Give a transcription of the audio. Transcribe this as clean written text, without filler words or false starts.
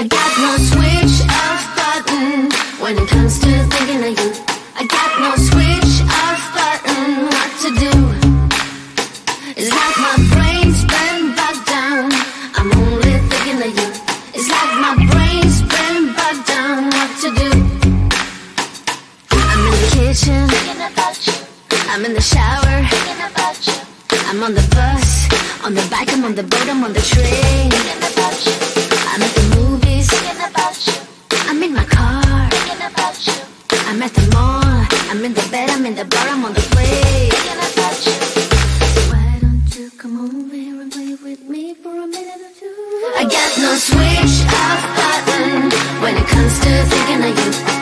I got no switch off button when it comes to thinking of you. I got no switch off button. What to do? It's like my brain's been bogged down. I'm only thinking of you. It's like my brain's been bogged down. What to do? I'm in the kitchen thinking about you. I'm in the shower thinking about you. I'm on the bus, on the bike, I'm on the boat, I'm on the train thinking about you. I'm at the movies thinking about you. I'm in my car thinking about you. I'm at the mall, I'm in the bed, I'm in the bar, I'm on the plane thinking about you. Why don't you come over here and play with me for a minute or two? I got no switch off button when it comes to thinking of you.